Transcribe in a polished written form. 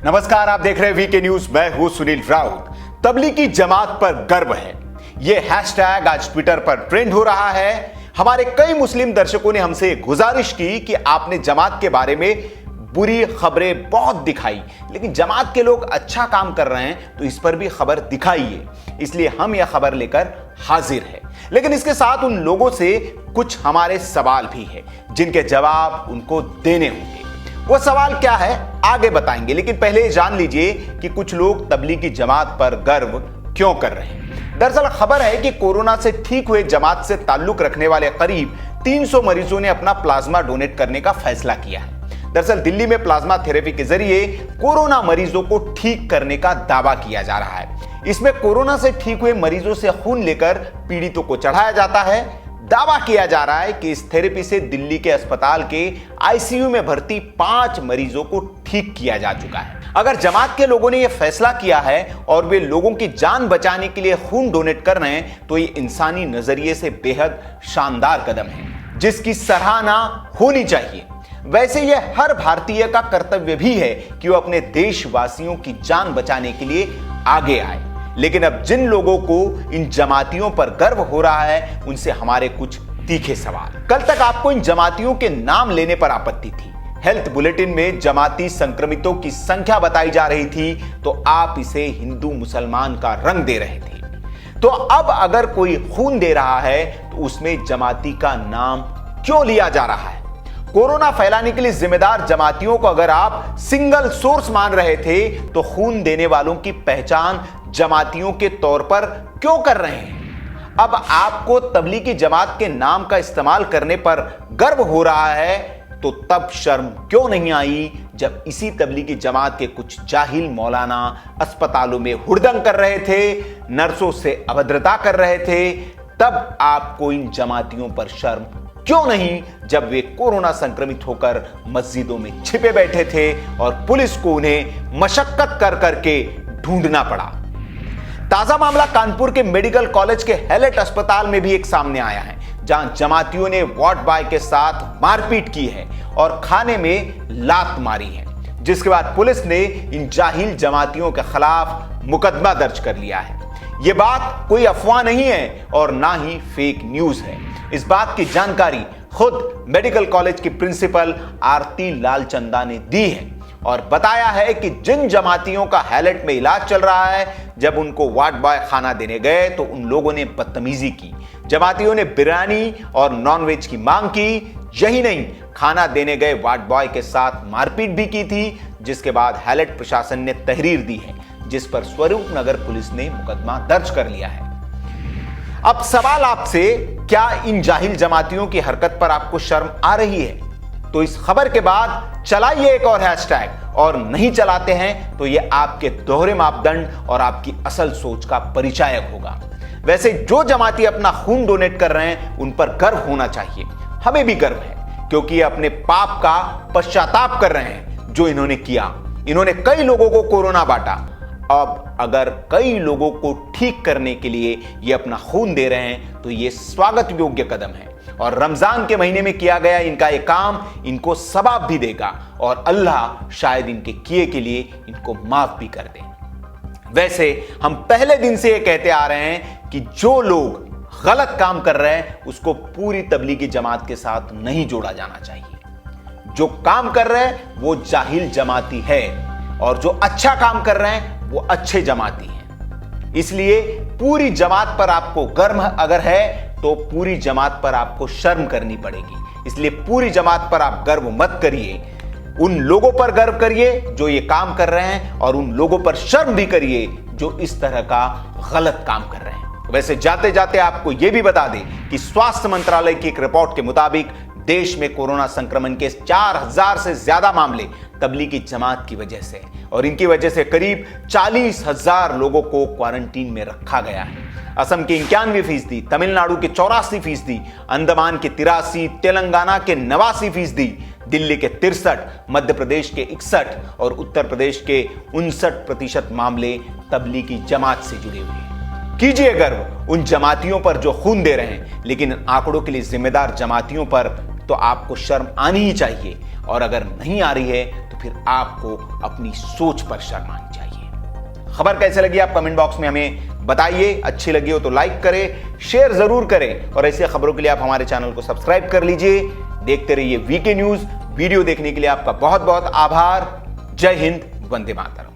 नमस्कार, आप देख रहे हैं वीके न्यूज। मैं हूं सुनील राउत। तबलीगी जमात पर गर्व है, यह हैशटैग आज ट्विटर पर ट्रेंड हो रहा है। हमारे कई मुस्लिम दर्शकों ने हमसे गुजारिश की कि आपने जमात के बारे में बुरी खबरें बहुत दिखाई, लेकिन जमात के लोग अच्छा काम कर रहे हैं तो इस पर भी खबर दिखाइए। इसलिए हम यह खबर लेकर हाजिर है। लेकिन इसके साथ उन लोगों से कुछ हमारे सवाल भी है जिनके जवाब उनको देने होंगे। वो सवाल क्या है आगे बताएंगे, लेकिन पहले जान लीजिए कि कुछ लोग तबलीगी जमात पर गर्व क्यों कर रहे हैं। दरअसल खबर है कि कोरोना से ठीक हुए जमात से ताल्लुक रखने वाले करीब 300 मरीजों ने अपना प्लाज्मा डोनेट करने का फैसला किया है। दरअसल दिल्ली में प्लाज्मा थेरेपी के जरिए कोरोना मरीजों को ठीक करने का दावा किया जा रहा है। इसमें कोरोना से ठीक हुए मरीजों से खून लेकर पीड़ितों को चढ़ाया जाता है। दावा किया जा रहा है कि इस थेरेपी से दिल्ली के अस्पताल के आईसीयू में भर्ती 5 मरीजों को ठीक किया जा चुका है। अगर जमात के लोगों ने यह फैसला किया है और वे लोगों की जान बचाने के लिए खून डोनेट कर रहे हैं तो ये इंसानी नजरिए से बेहद शानदार कदम है जिसकी सराहना होनी चाहिए। वैसे यह हर भारतीय का कर्तव्य भी है कि वो अपने देशवासियों की जान बचाने के लिए आगे आए। लेकिन अब जिन लोगों को इन जमातियों पर गर्व हो रहा है उनसे हमारे कुछ तीखे सवाल। कल तक आपको इन जमातियों के नाम लेने पर आपत्ति थी। हेल्थ बुलेटिन में जमाती संक्रमितों की संख्या बताई जा रही थी तो आप इसे हिंदू मुसलमान का रंग दे रहे थे। तो अब अगर कोई खून दे रहा है तो उसमें जमाती का नाम क्यों लिया जा रहा है? कोरोना फैलाने के लिए जिम्मेदार जमातियों को अगर आप सिंगल सोर्स मान रहे थे तो खून देने वालों की पहचान जमातियों के तौर पर क्यों कर रहे हैं? अब आपको तबलीगी जमात के नाम का इस्तेमाल करने पर गर्व हो रहा है तो तब शर्म क्यों नहीं आई जब इसी तबलीगी जमात के कुछ जाहिल मौलाना अस्पतालों में हुड़दंग कर रहे थे, नर्सों से अभद्रता कर रहे थे। तब आपको इन जमातियों पर शर्म क्यों नहीं जब वे कोरोना संक्रमित होकर मस्जिदों में छिपे बैठे थे और पुलिस को उन्हें मशक्कत कर करके ढूंढना पड़ा। ताजा मामला कानपुर के मेडिकल कॉलेज के हैलेट अस्पताल में भी एक सामने आया है, जहां जमातियों ने वार्ड बॉय के साथ मारपीट की है और खाने में लात मारी है, जिसके बाद पुलिस ने इन जाहिल जमातियों के खिलाफ मुकदमा दर्ज कर लिया है। यह बात कोई अफवाह नहीं है और ना ही फेक न्यूज है। इस बात की जानकारी खुद मेडिकल कॉलेज की प्रिंसिपल आरती लालचंदा ने दी है और बताया है कि जिन जमातियों का हैलेट में इलाज चल रहा है, जब उनको वार्ड बॉय खाना देने गए तो उन लोगों ने बदतमीजी की। जमातियों ने बिरयानी और नॉनवेज की मांग की। यही नहीं, खाना देने गए वार्ड बॉय के साथ मारपीट भी की थी, जिसके बाद हैलेट प्रशासन ने तहरीर दी है, जिस पर स्वरूप नगर पुलिस ने मुकदमा दर्ज कर लिया है। अब सवाल आपसे, क्या इन जाहिल जमातियों की हरकत पर आपको शर्म आ रही है? तो इस खबर के बाद चलाइए एक और हैशटैग, और नहीं चलाते हैं तो यह आपके दोहरे मापदंड और आपकी असल सोच का परिचायक होगा। वैसे जो जमाती अपना खून डोनेट कर रहे हैं उन पर गर्व होना चाहिए। हमें भी गर्व है क्योंकि अपने पाप का पश्चाताप कर रहे हैं जो इन्होंने किया। इन्होंने कई लोगों को कोरोना बांटा। अब अगर कई लोगों को ठीक करने के लिए ये अपना खून दे रहे हैं तो ये स्वागत योग्य कदम है और रमजान के महीने में किया गया इनका ये काम इनको सवाब भी देगा और अल्लाह शायद इनके किए के लिए इनको माफ भी कर दे। वैसे हम पहले दिन से ये कहते आ रहे हैं कि जो लोग गलत काम कर रहे हैं उसको पूरी तबलीगी जमात के साथ नहीं जोड़ा जाना चाहिए। जो काम कर रहे हैं वो जाहिल जमाती है और जो अच्छा काम कर रहे हैं वो अच्छे जमाती हैं। इसलिए पूरी जमात पर आपको गर्व अगर है तो पूरी जमात पर आपको शर्म करनी पड़ेगी। इसलिए पूरी जमात पर आप गर्व मत करिए, उन लोगों पर गर्व करिए जो ये काम कर रहे हैं और उन लोगों पर शर्म भी करिए जो इस तरह का गलत काम कर रहे हैं। वैसे जाते जाते आपको यह भी बता दें कि स्वास्थ्य मंत्रालय की एक रिपोर्ट के मुताबिक देश में कोरोना संक्रमण के 4000 से ज्यादा मामले तबलीगी जमात की वजह से और इनकी वजह से करीब 40,000 लोगों को क्वारंटीन में रखा गया है। असम के 91%, तमिलनाडु के 84%, अंडमान के 83%, तेलंगाना के 89%, दिल्ली के 63%, मध्य प्रदेश के 61% और उत्तर प्रदेश के 59% मामले तबलीगी जमात से जुड़े हुए हैं। कीजिए गर्व उन जमातियों पर जो खून दे रहे हैं, लेकिन आंकड़ों के लिए जिम्मेदार जमातियों पर तो आपको शर्म आनी ही चाहिए और अगर नहीं आ रही है तो फिर आपको अपनी सोच पर शर्म आनी चाहिए। खबर कैसे लगी आप कमेंट बॉक्स में हमें बताइए। अच्छी लगी हो तो लाइक करें, शेयर जरूर करें और ऐसी खबरों के लिए आप हमारे चैनल को सब्सक्राइब कर लीजिए। देखते रहिए वीके न्यूज। वीडियो देखने के लिए आपका बहुत बहुत आभार। जय हिंद, वंदे मातरम।